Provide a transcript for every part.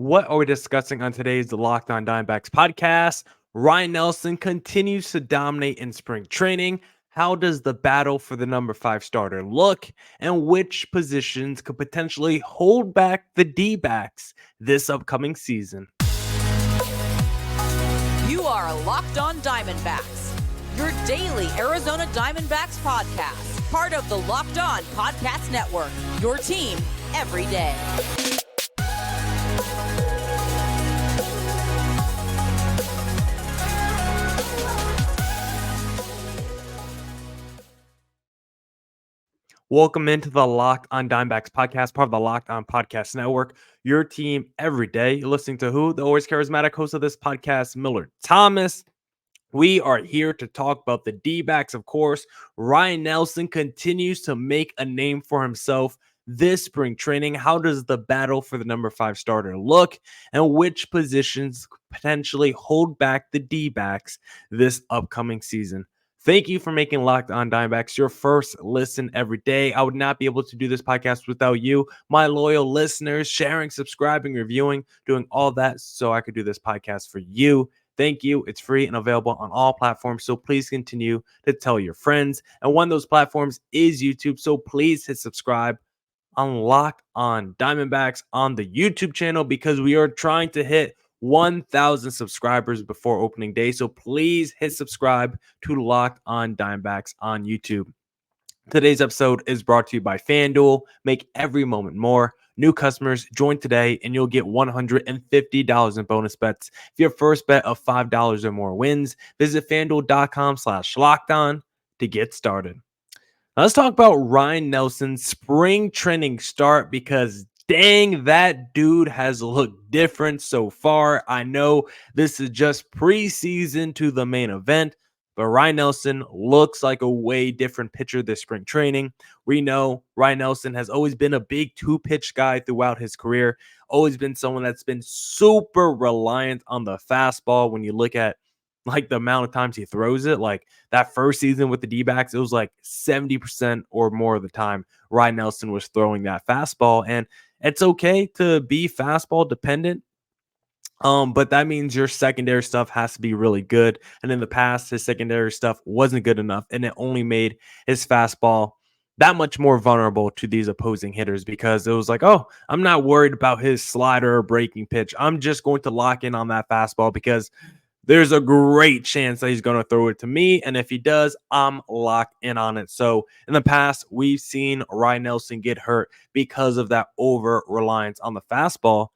What are we discussing on today's Locked On Diamondbacks podcast? Ryne Nelson continues to dominate in spring training. How does the battle for the number 5 starter look? And which positions could potentially hold back the D-backs this upcoming season? You are Locked On Diamondbacks, your daily Arizona Diamondbacks podcast, part of the Locked On Podcast Network, your team every day. Welcome into the Locked On Diamondbacks podcast, part of the Locked On Podcast Network, your team every day. You're listening to who? The always charismatic host of this podcast, Millard Thomas. We are here to talk about the D-backs, of course. Ryne Nelson continues to make a name for himself this spring training. How does the battle for the number 5 starter look? And which positions potentially hold back the D-backs this upcoming season? Thank you for making Locked On Diamondbacks your first listen every day. I would not be able to do this podcast without you, my loyal listeners, sharing, subscribing, reviewing, doing all that so I could do this podcast for you. Thank you. It's free and available on all platforms, so please continue to tell your friends. And one of those platforms is YouTube, so please hit subscribe on Locked On Diamondbacks on the YouTube channel because we are trying to hit 1,000 subscribers before opening day. So please hit subscribe to Locked On Diamondbacks on YouTube. Today's episode is brought to you by FanDuel. Make every moment more. New customers, join today and you'll get $150 in bonus bets if your first bet of $5 or more wins. Visit FanDuel.com/lockedon to get started. Now let's talk about Ryne Nelson's spring training start because dang, that dude has looked different so far. I know this is just preseason to the main event, but Ryne Nelson looks like a way different pitcher this spring training. We know Ryne Nelson has always been a big 2-pitch guy throughout his career, always been someone that's been super reliant on the fastball. When you look at like the amount of times he throws it, like that first season with the D-backs, it was like 70% or more of the time Ryne Nelson was throwing that fastball. And it's okay to be fastball dependent, but that means your secondary stuff has to be really good. And in the past, his secondary stuff wasn't good enough, and it only made his fastball that much more vulnerable to these opposing hitters because it was like, oh, I'm not worried about his slider or breaking pitch. I'm just going to lock in on that fastball because there's a great chance that he's going to throw it to me. And if he does, I'm locked in on it. So in the past, we've seen Ryne Nelson get hurt because of that over reliance on the fastball.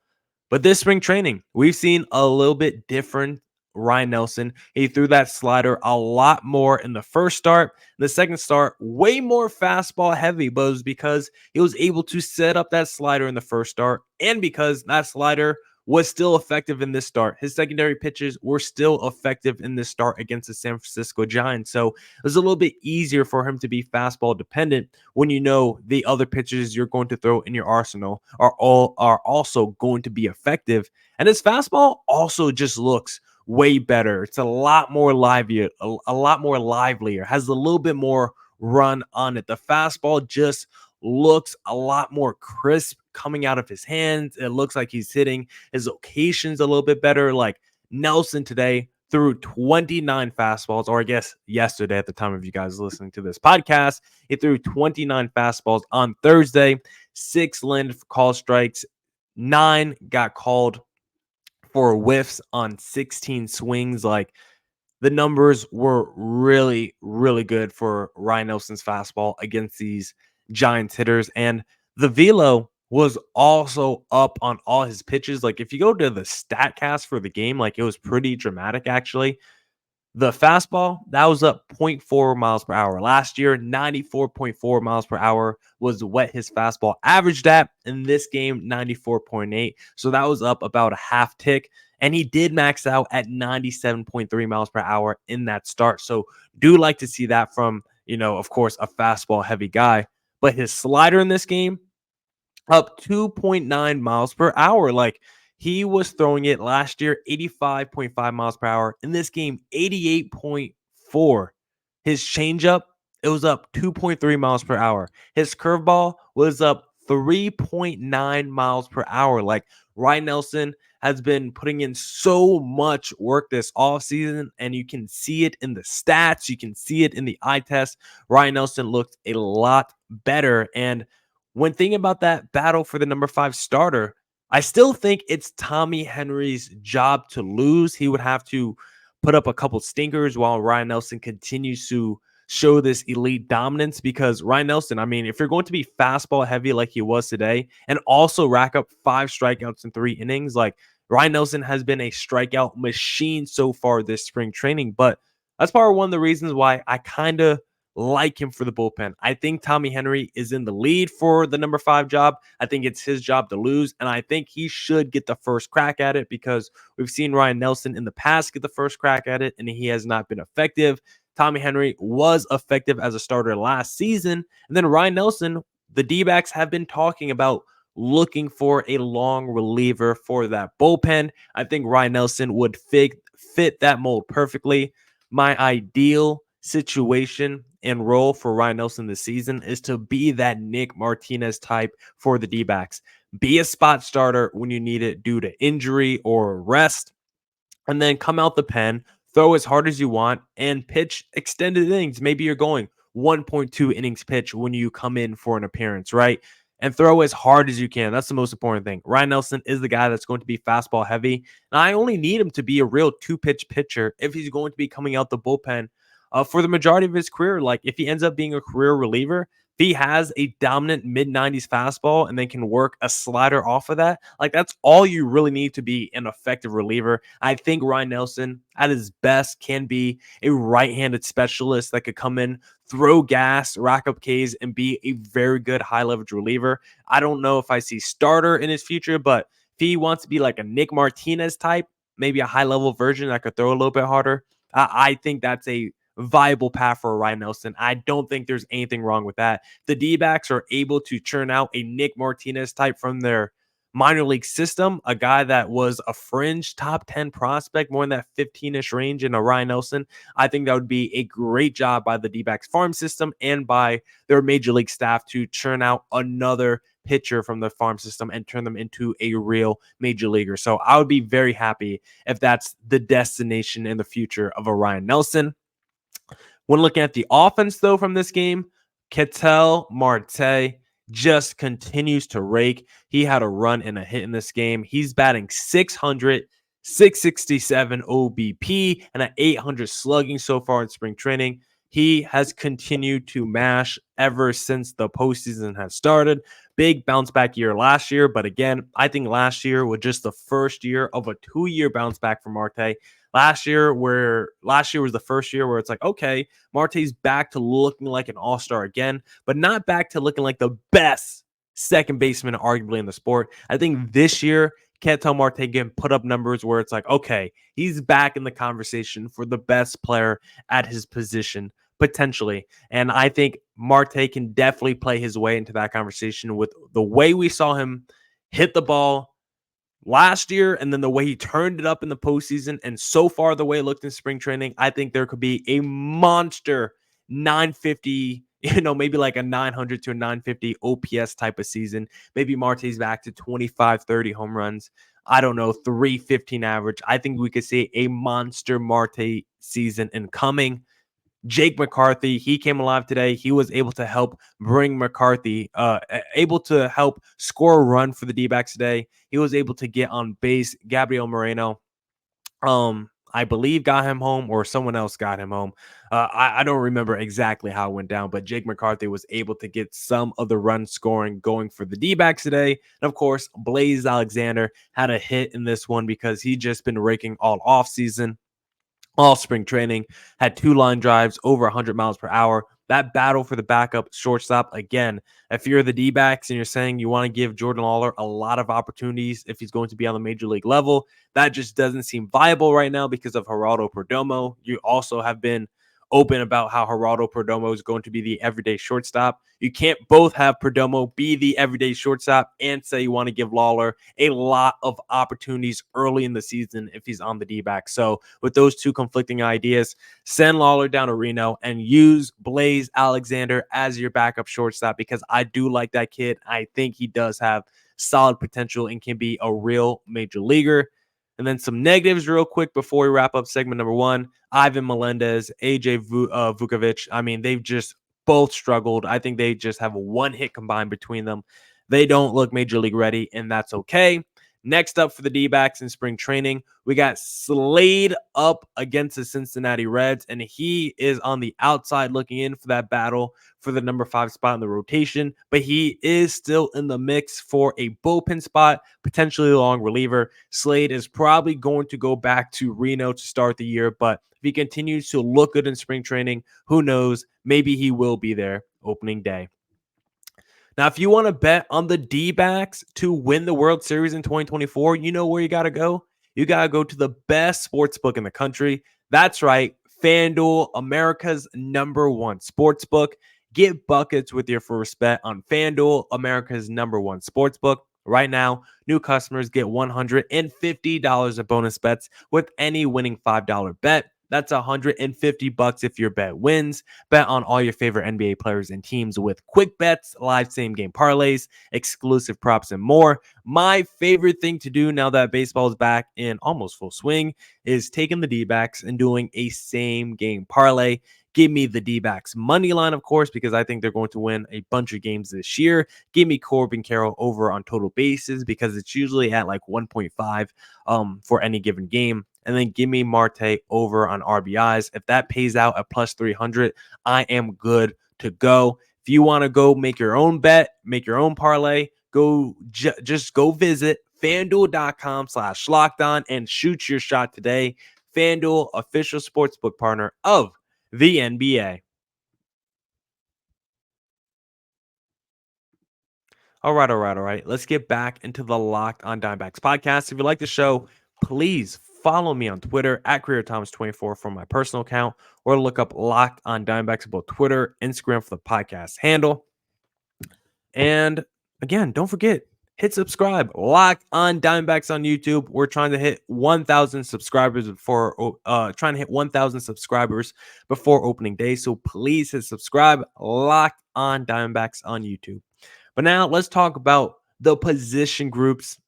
But this spring training, we've seen a little bit different Ryne Nelson. He threw that slider a lot more in the first start. The second start, way more fastball heavy, but it was because he was able to set up that slider in the first start and because that slider was still effective in this start. His secondary pitches were still effective in this start against the San Francisco Giants. So it was a little bit easier for him to be fastball dependent when you know the other pitches you're going to throw in your arsenal are also going to be effective. And his fastball also just looks way better. It's a lot more livelier, has a little bit more run on it. The fastball just looks a lot more crisp coming out of his hands. It looks like he's hitting his locations a little bit better. Like Nelson today threw 29 fastballs, or I guess yesterday at the time of you guys listening to this podcast, he threw 29 fastballs on Thursday. 6 landed for call strikes, 9 got called for whiffs on 16 swings. Like the numbers were really, really good for Ryne Nelson's fastball against these Giants hitters. And the velo was also up on all his pitches. Like if you go to the StatCast for the game, like it was pretty dramatic actually. The fastball, that was up 0.4 miles per hour. Last year, 94.4 miles per hour was what his fastball averaged at. In this game, 94.8. So that was up about a half tick. And he did max out at 97.3 miles per hour in that start. So do like to see that from, of course, a fastball heavy guy. But his slider in this game, up 2.9 miles per hour. Like he was throwing it last year 85.5 miles per hour. In this game, 88.4. His changeup, it was up 2.3 miles per hour. His curveball was up 3.9 miles per hour. Like, Ryne Nelson has been putting in so much work this offseason, and you can see it in the stats. You can see it in the eye test. Ryne Nelson looked a lot better. And when thinking about that battle for the number 5 starter, I still think it's Tommy Henry's job to lose. He would have to put up a couple stinkers while Ryne Nelson continues to show this elite dominance, because Ryne Nelson, I mean, if you're going to be fastball heavy like he was today and also rack up 5 strikeouts in 3 innings, like, Ryne Nelson has been a strikeout machine so far this spring training. But that's probably one of the reasons why I kind of like him for the bullpen. I think Tommy Henry is in the lead for the number 5 job. I think it's his job to lose, and I think he should get the first crack at it, because we've seen Ryne Nelson in the past get the first crack at it, and he has not been effective. Tommy Henry was effective as a starter last season, and then Ryne Nelson, the D-backs have been talking about looking for a long reliever for that bullpen. I think Ryne Nelson would fit that mold perfectly. My ideal situation and role for Ryne Nelson this season is to be that Nick Martinez type for the D-backs. Be a spot starter when you need it due to injury or rest, and then come out the pen, throw as hard as you want, and pitch extended innings. Maybe you're going 1.2 innings pitch when you come in for an appearance, right? And throw as hard as you can. That's the most important thing. Ryne Nelson is the guy that's going to be fastball heavy. And I only need him to be a real 2-pitch pitcher if he's going to be coming out the bullpen for the majority of his career. Like, if he ends up being a career reliever, if he has a dominant mid-90s fastball and then can work a slider off of that, like, that's all you really need to be an effective reliever. I think Ryne Nelson, at his best, can be a right-handed specialist that could come in, throw gas, rack up Ks, and be a very good high-leverage reliever. I don't know if I see starter in his future, but if he wants to be like a Nick Martinez type, maybe a high-level version that could throw a little bit harder, I think that's a viable path for Ryne Nelson. I don't think there's anything wrong with that. The D-backs are able to churn out a Nick Martinez type from their minor league system, a guy that was a fringe top 10 prospect, more in that 15-ish range, in a Ryne Nelson. I think that would be a great job by the D-backs farm system and by their major league staff to churn out another pitcher from the farm system and turn them into a real major leaguer. So I would be very happy if that's the destination in the future of a Ryne Nelson. When looking at the offense, though, from this game, Ketel Marte just continues to rake. He had a run and a hit in this game. He's batting 600, 667 OBP, and an 800 slugging so far in spring training. He has continued to mash ever since the postseason has started. Big bounce back year last year, but again, I think last year was just the first year of a 2-year bounce back for Marte. Last year was the first year where it's like, okay, Marte's back to looking like an all-star again, but not back to looking like the best second baseman arguably in the sport. I think this year, Ketel Marte again put up numbers where it's like, okay, he's back in the conversation for the best player at his position, potentially. And I think Marte can definitely play his way into that conversation with the way we saw him hit the ball last year, and then the way he turned it up in the postseason, and so far the way it looked in spring training. I think there could be a monster 950, maybe like a 900 to a 950 OPS type of season. Maybe Marte's back to 25, 30 home runs. I don't know, 315 average. I think we could see a monster Marte season incoming. Jake McCarthy, he came alive today. He was able to help bring McCarthy, able to help score a run for the D-backs today. He was able to get on base. Gabriel Moreno, I believe, got him home, or someone else got him home. I don't remember exactly how it went down, but Jake McCarthy was able to get some of the run scoring going for the D-backs today. And of course, Blaze Alexander had a hit in this one because he just been raking all offseason. All spring training, had 2 line drives over 100 miles per hour. That battle for the backup shortstop, again, if you're the D-backs and you're saying you want to give Jordan Lawler a lot of opportunities if he's going to be on the major league level, that just doesn't seem viable right now because of Geraldo Perdomo. You also have been open about how Geraldo Perdomo is going to be the everyday shortstop. You can't both have Perdomo be the everyday shortstop and say you want to give Lawler a lot of opportunities early in the season if he's on the D-back. So with those two conflicting ideas, send Lawler down to Reno and use Blaze Alexander as your backup shortstop, because I do like that kid. I think he does have solid potential and can be a real major leaguer. And then some negatives real quick before we wrap up segment number one. Ivan Melendez, AJ Vukovic. I mean, they've just both struggled. I think they just have a one hit combined between them. They don't look major league ready, and that's okay. Next up for the D-backs in spring training, we got Slade up against the Cincinnati Reds, and he is on the outside looking in for that battle for the number 5 spot in the rotation, but he is still in the mix for a bullpen spot, potentially a long reliever. Slade is probably going to go back to Reno to start the year, but if he continues to look good in spring training, who knows? Maybe he will be there opening day. Now, if you want to bet on the D-backs to win the World Series in 2024, you know where you got to go? You got to go to the best sports book in the country. That's right, FanDuel, America's #1 sports book. Get buckets with your first bet on FanDuel, America's #1 sports book. Right now, new customers get $150 of bonus bets with any winning $5 bet. That's $150 if your bet wins. Bet on all your favorite NBA players and teams with quick bets, live same-game parlays, exclusive props, and more. My favorite thing to do now that baseball is back in almost full swing is taking the D-backs and doing a same-game parlay. Give me the D-backs money line, of course, because I think they're going to win a bunch of games this year. Give me Corbin Carroll over on total bases because it's usually at like 1.5 for any given game. And then give me Marte over on RBIs. If that pays out at plus 300, I am good to go. If you want to go make your own bet, make your own parlay, just go visit FanDuel.com/lockedon and shoot your shot today. FanDuel, official sportsbook partner of the NBA. All right. Let's get back into the Locked on Diamondbacks podcast. If you like the show, please follow me on Twitter at CareerThomas24 for my personal account, or look up Locked on Diamondbacks about Twitter, Instagram for the podcast handle. And again, don't forget, hit subscribe. Locked on Diamondbacks on YouTube. We're trying to hit 1,000 subscribers before opening day. So please hit subscribe. Locked on Diamondbacks on YouTube. But now let's talk about the position groups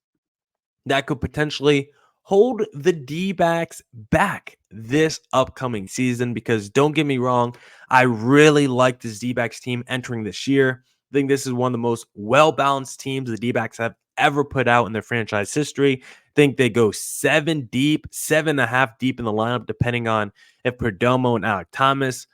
that could potentially hold the D-backs back this upcoming season, because don't get me wrong, I really like this D-backs team entering this year. I think this is one of the most well-balanced teams the D-backs have ever put out in their franchise history. I think they go 7 deep, 7.5 deep in the lineup, depending on if Perdomo and Alek Thomas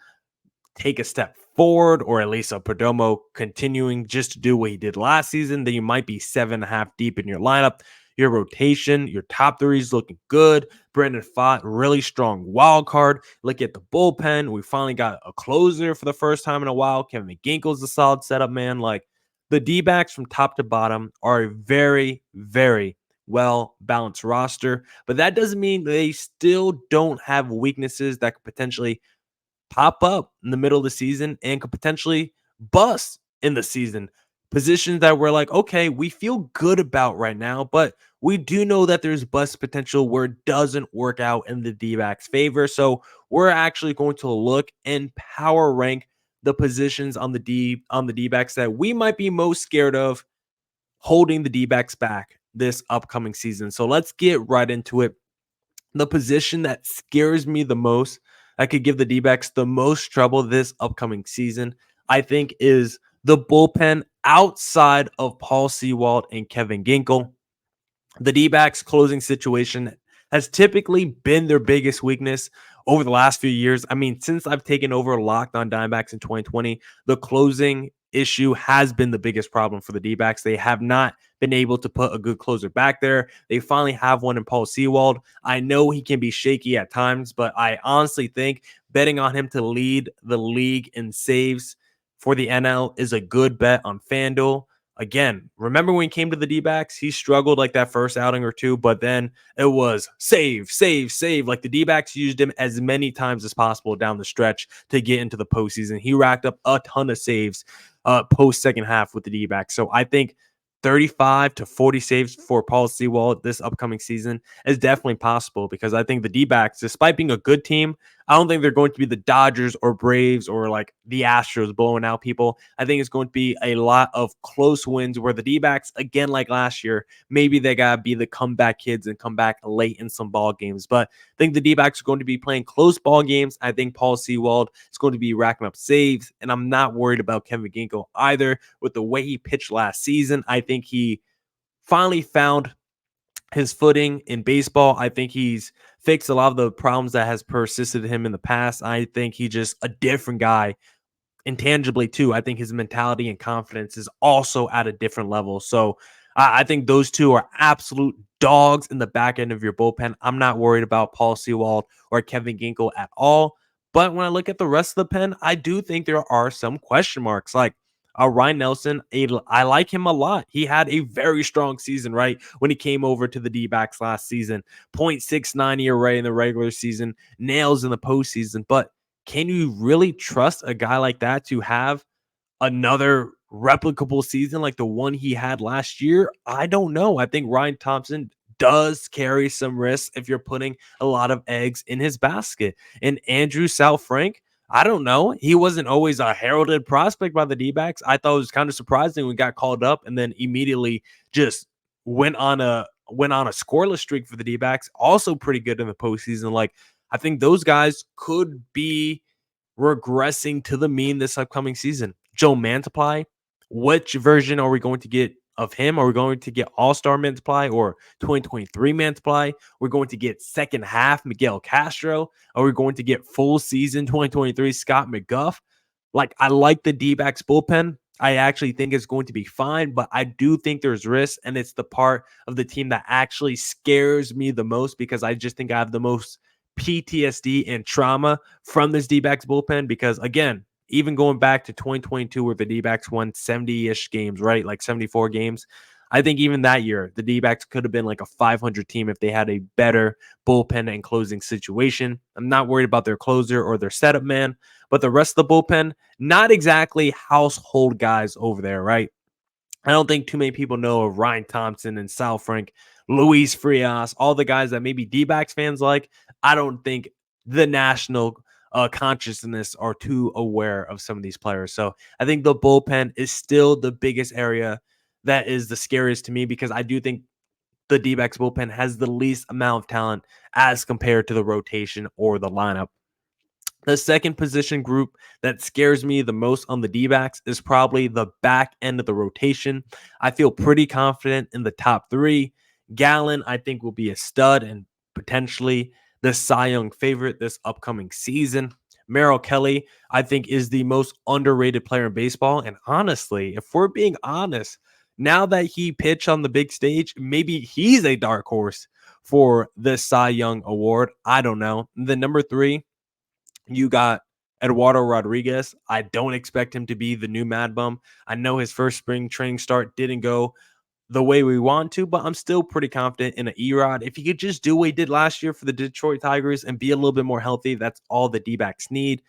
take a step forward, or at least a Perdomo continuing just to do what he did last season, then you might be 7.5 deep in your lineup. Your rotation, your top 3 is looking good. Brandon Pfaadt, really strong wild card. Look at the bullpen. We finally got a closer for the first time in a while. Kevin McGinkle's a solid setup, man. Like, the D-backs from top to bottom are a very, very well-balanced roster, but that doesn't mean they still don't have weaknesses that could potentially pop up in the middle of the season and could potentially bust in the season. Positions that we're like, okay, we feel good about right now, but we do know that there's bust potential where it doesn't work out in the D-backs' favor. So we're actually going to look and power rank the positions on the D-backs that we might be most scared of holding the D-backs back this upcoming season. So let's get right into it. The position that scares me the most, that could give the D-backs the most trouble this upcoming season, I think, is the bullpen outside of Paul Sewald and Kevin Ginkel. The D-backs closing situation has typically been their biggest weakness over the last few years. I mean, since I've taken over Locked on Diamondbacks in 2020, the closing issue has been the biggest problem for the D-backs. They have not been able to put a good closer back there. They finally have one in Paul Sewald. I know he can be shaky at times, but I honestly think betting on him to lead the league in saves for the NL is a good bet on FanDuel. again, remember when he came to the D-backs, he struggled like that first outing or two, but then it was save, save, save. Like the D-backs used him as many times as possible down the stretch to get into the postseason. He racked up a ton of saves post second half with the D-backs. So I think 35 to 40 saves for Paul Sewald this upcoming season is definitely possible, because I think the D-backs, despite being a good team, I don't think they're going to be the Dodgers or Braves or like the Astros blowing out people. I think it's going to be a lot of close wins where the D-backs, again, like last year, maybe they got to be the comeback kids and come back late in some ball games. But I think the D-backs are going to be playing close ball games. I think Paul Sewald is going to be racking up saves, and I'm not worried about Kevin Ginkel either with the way he pitched last season. I think he finally found his footing in baseball. I think he's fixed a lot of the problems that has persisted him in the past. I think he's just a different guy intangibly too. I think his mentality and confidence is also at a different level. So I think those two are absolute dogs in the back end of your bullpen. I'm not worried about Paul Sewald or Kevin Ginkel at all. But when I look at the rest of the pen, I do think there are some question marks. Like Ryne Nelson, I like him a lot. He had a very strong season, right? When he came over to the D-backs last season, 0.69 ERA in the regular season, nails in the postseason. But can you really trust a guy like that to have another replicable season like the one he had last year? I don't know. I think Ryan Thompson does carry some risks if you're putting a lot of eggs in his basket. And Andrew Southfrank, I don't know. He wasn't always a heralded prospect by the D-backs. I thought it was kind of surprising when he got called up and then immediately just went on a scoreless streak for the D-backs. Also pretty good in the postseason. Like, I think those guys could be regressing to the mean this upcoming season. Joe Mantiply, which version are we going to get of him? Are we going to get All-Star Mantiply or 2023 Mantiply? We're going to get second half Miguel Castro. Are we going to get full season 2023 Scott McGuff? Like, I like the D-backs bullpen. I actually think it's going to be fine, but I do think there's risk, and it's the part of the team that actually scares me the most, because I just think I have the most PTSD and trauma from this D-backs bullpen. Because again, even going back to 2022 where the D-backs won 70-ish games, right? Like 74 games. I think even that year, the D-backs could have been like a 500 team if they had a better bullpen and closing situation. I'm not worried about their closer or their setup man, but the rest of the bullpen, not exactly household guys over there, right? I don't think too many people know of Ryan Thompson and Sal Frank, Luis Frias, all the guys that maybe D-backs fans like. I don't think the national consciousness are too aware of some of these players. So I think the bullpen is still the biggest area that is the scariest to me, because I do think the D-backs bullpen has the least amount of talent as compared to the rotation or the lineup. The second position group that scares me the most on the D-backs is probably the back end of the rotation. I feel pretty confident in the top three. Gallen, I think, will be a stud and potentially the Cy Young favorite this upcoming season. Merrill Kelly, I think, is the most underrated player in baseball. And honestly, if we're being honest, now that he pitched on the big stage, maybe he's a dark horse for the Cy Young award. I don't know. The number three, you got Eduardo Rodriguez. I don't expect him to be the new Mad Bum. I know his first spring training start didn't go the way we want to, but I'm still pretty confident in an Erod. If he could just do what he did last year for the Detroit Tigers and be a little bit more healthy, that's all the D-backs need.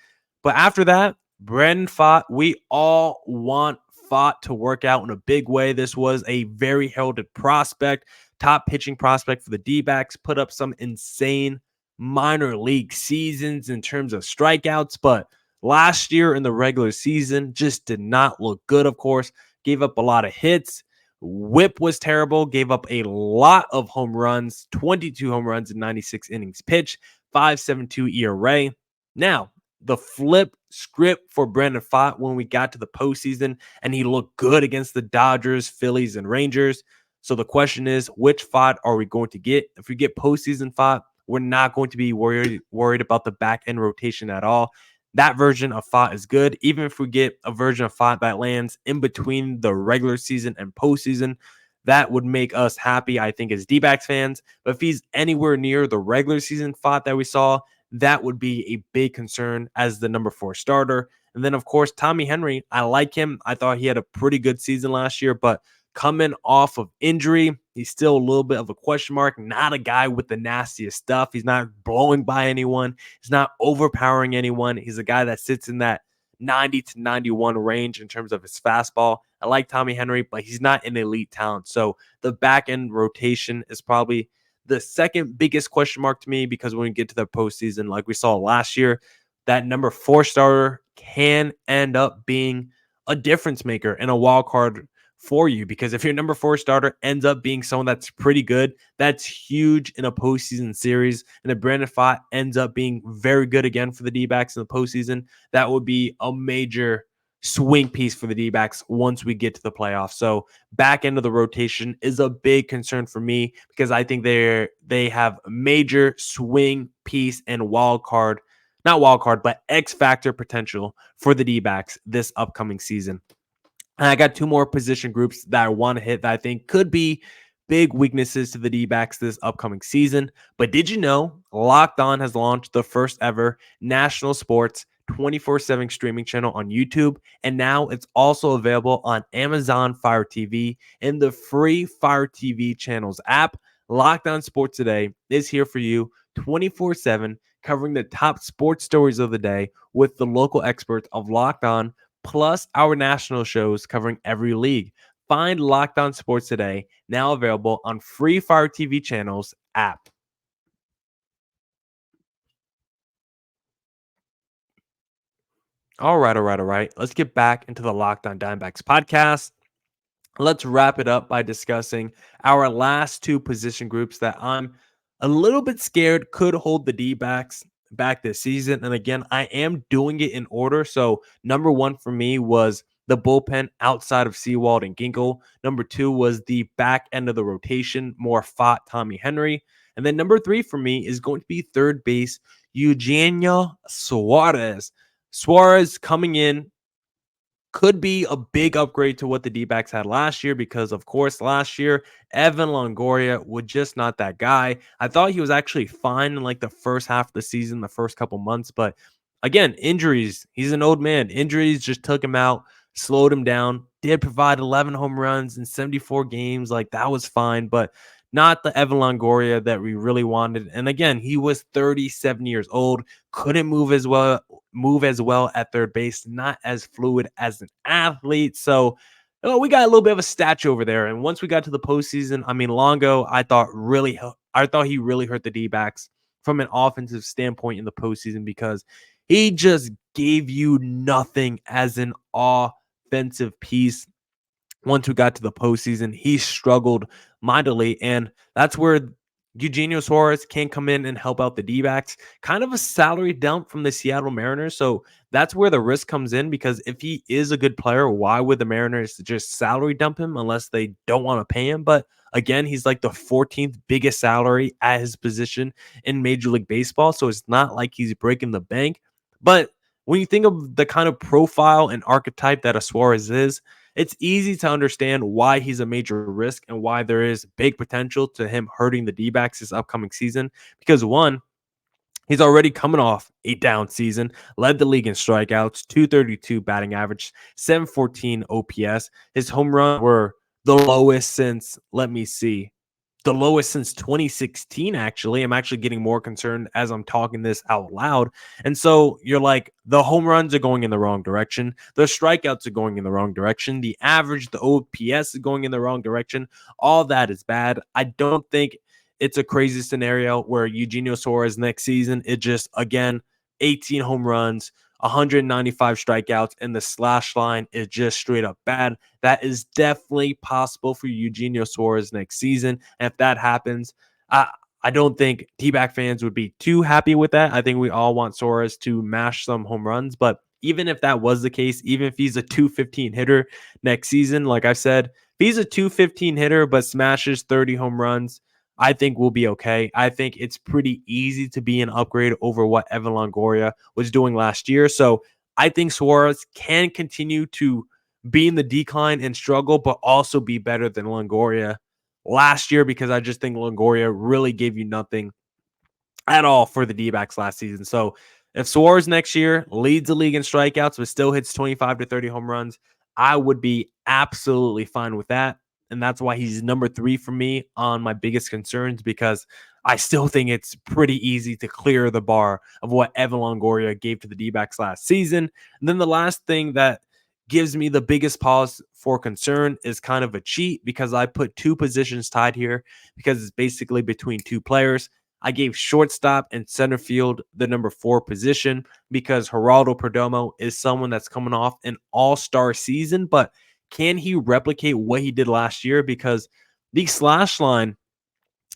But after that, Brandon Pfaadt, we all want Pfaadt to work out in a big way. This was a very heralded prospect, top pitching prospect for the D-backs, put up some insane minor league seasons in terms of strikeouts, but last year in the regular season just did not look good. Of course, gave up a lot of hits. Whip was terrible, gave up a lot of home runs, 22 home runs in 96 innings pitched, 5.72 ERA. Now, the flip script for Brandon Pfaadt when we got to the postseason, and he looked good against the Dodgers, Phillies, and Rangers. So the question is, which Pfaadt are we going to get? If we get postseason Pfaadt, we're not going to be worried about the back end rotation at all. That version of Pfaadt is good. Even if we get a version of Pfaadt that lands in between the regular season and postseason, that would make us happy, I think, as D-backs fans. But if he's anywhere near the regular season Pfaadt that we saw, that would be a big concern as the number 4 starter. And then, of course, Tommy Henry, I like him. I thought he had a pretty good season last year, but coming off of injury, he's still a little bit of a question mark. Not a guy with the nastiest stuff. He's not blowing by anyone. He's not overpowering anyone. He's a guy that sits in that 90 to 91 range in terms of his fastball. I like Tommy Henry, but he's not an elite talent. So the back end rotation is probably the second biggest question mark to me, because when we get to the postseason, like we saw last year, that number 4 starter can end up being a difference maker and a wild card for you. Because if your number 4 starter ends up being someone that's pretty good, that's huge in a postseason series. And if Brandon Pfaadt ends up being very good again for the D-backs in the postseason, that would be a major swing piece for the D-backs once we get to the playoffs. So back end of the rotation is a big concern for me, because I think they have major swing piece and not wild card, but X factor potential for the D-backs this upcoming season. And I got 2 more position groups that I want to hit that I think could be big weaknesses to the D-backs this upcoming season. But did you know Locked On has launched the first ever national sports 24/7 streaming channel on YouTube, and now it's also available on Amazon Fire TV and the free Fire TV channels app. Locked On Sports Today is here for you 24/7, covering the top sports stories of the day with the local experts of Locked On, plus our national shows covering every league. Find Locked On Sports Today, now available on free Fire TV channels app. All right. Let's get back into the Locked On Diamondbacks podcast. Let's wrap it up by discussing our last 2 position groups that I'm a little bit scared could hold the D-backs back this season. And again, I am doing it in order. So number 1 for me was the bullpen outside of Sewald and Ginkel. Number 2 was the back end of the rotation, more Pfaadt, Tommy Henry. And then number 3 for me is going to be third base, Eugenio Suarez. Suarez coming in could be a big upgrade to what the D-backs had last year, because, of course, last year, Evan Longoria was just not that guy. I thought he was actually fine in like the first half of the season, the first couple months. But again, injuries. He's an old man. Injuries just took him out, slowed him down. Did provide 11 home runs in 74 games. Like, that was fine, but not the Evan Longoria that we really wanted. And again, he was 37 years old, couldn't move as well at third base, not as fluid as an athlete. So we got a little bit of a statue over there. And once we got to the postseason, I mean, Longo, I thought he really hurt the D-backs from an offensive standpoint in the postseason, because he just gave you nothing as an offensive piece. Once we got to the postseason, he struggled mightily, and that's where Eugenio Suarez can come in and help out the D-backs. Kind of a salary dump from the Seattle Mariners, so that's where the risk comes in, because if he is a good player, why would the Mariners just salary dump him unless they don't want to pay him? But again, he's like the 14th biggest salary at his position in Major League Baseball, so it's not like he's breaking the bank. But when you think of the kind of profile and archetype that a Suarez is, it's easy to understand why he's a major risk and why there is big potential to him hurting the D-backs this upcoming season. Because 1, he's already coming off a down season, led the league in strikeouts, 232 batting average, 714 OPS. His home runs were the lowest since, the lowest since 2016, actually. I'm actually getting more concerned as I'm talking this out loud. And so you're like, the home runs are going in the wrong direction. The strikeouts are going in the wrong direction. The average, the OPS is going in the wrong direction. All that is bad. I don't think it's a crazy scenario where Eugenio Suarez next season, it just, again, 18 home runs, 195 strikeouts, and the slash line is just straight up bad. That is definitely possible for Eugenio Suarez next season. And if that happens, I don't think D-back fans would be too happy with that. I think we all want Suarez to mash some home runs. But even if that was the case, even if he's a 215 hitter next season, like I said, if he's a 215 hitter but smashes 30 home runs, I think we'll be okay. I think it's pretty easy to be an upgrade over what Evan Longoria was doing last year. So I think Suarez can continue to be in the decline and struggle, but also be better than Longoria last year, because I just think Longoria really gave you nothing at all for the D-backs last season. So If Suarez next year leads the league in strikeouts but still hits 25 to 30 home runs, I would be absolutely fine with that. And that's why he's number 3 for me on my biggest concerns, because I still think it's pretty easy to clear the bar of what Evan Longoria gave to the D-backs last season. And then the last thing that gives me the biggest pause for concern is kind of a cheat, because I put 2 positions tied here because it's basically between 2 players. I gave shortstop and center field the number 4 position because Geraldo Perdomo is someone that's coming off an all-star season, but can he replicate what he did last year? Because the slash line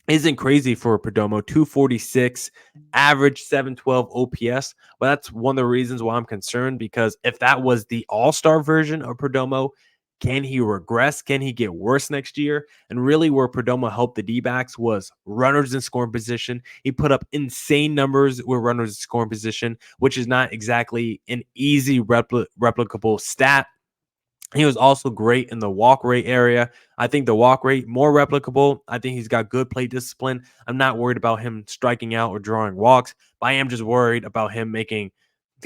isn't crazy for Perdomo. 246, average 712 OPS. But that's one of the reasons why I'm concerned, because if that was the all-star version of Perdomo, can he regress? Can he get worse next year? And really where Perdomo helped the D-backs was runners in scoring position. He put up insane numbers with runners in scoring position, which is not exactly an easy replicable stat. He was also great in the walk rate area. I think the walk rate more replicable. I think he's got good plate discipline. I'm not worried about him striking out or drawing walks, but I am just worried about him making,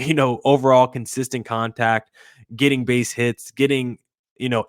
overall consistent contact, getting base hits, getting,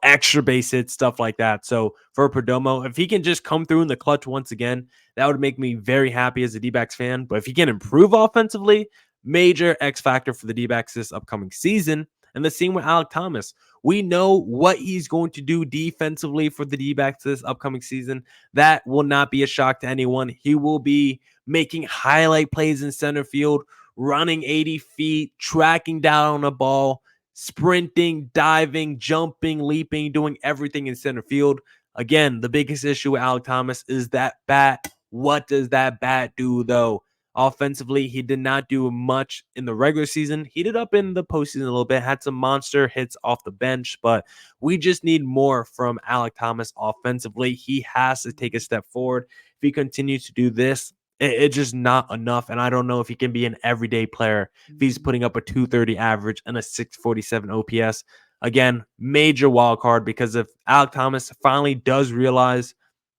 extra base hits, stuff like that. So for Perdomo, if he can just come through in the clutch once again, that would make me very happy as a D-backs fan. But if he can improve offensively, major X factor for the D-backs this upcoming season. And the same with Alek Thomas. We know what he's going to do defensively for the D-backs this upcoming season. That will not be a shock to anyone. He will be making highlight plays in center field, running 80 feet, tracking down on a ball, sprinting, diving, jumping, leaping, doing everything in center field. Again, the biggest issue with Alek Thomas is that bat. What does that bat do, though? Offensively, he did not do much in the regular season. Heated up in the postseason a little bit, had some monster hits off the bench, but we just need more from Alek Thomas offensively. He has to take a step forward. If he continues to do this, it's just not enough, and I don't know if he can be an everyday player if he's putting up a 230 average and a 647 OPS. Again, major wild card, because if Alek Thomas finally does realize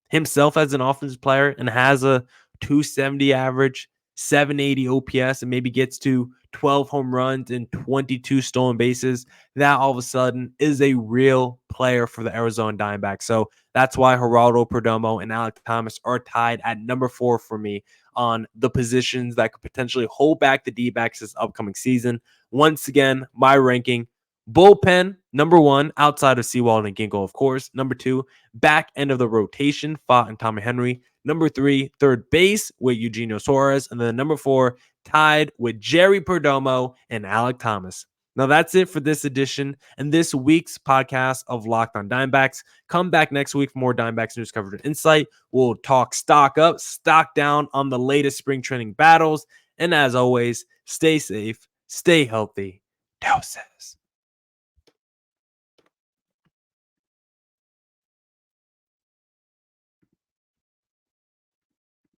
himself as an offensive player and has a 270 average, 780 OPS, and maybe gets to 12 home runs and 22 stolen bases, that all of a sudden is a real player for the Arizona Diamondbacks. So that's why Geraldo Perdomo and Alek Thomas are tied at number 4 for me on the positions that could potentially hold back the D-backs this upcoming season. Once again, my ranking: bullpen, number 1, outside of Sewald and Ginkel, of course. Number 2, back end of the rotation, Fott and Tommy Henry. Number 3, third base with Eugenio Suarez. And then number 4, tied with Jerry Perdomo and Alek Thomas. Now that's it for this edition and this week's podcast of Locked on Diamondbacks. Come back next week for more Diamondbacks news, coverage, and insight. We'll talk stock up, stock down on the latest spring training battles. And as always, stay safe, stay healthy. Deuces.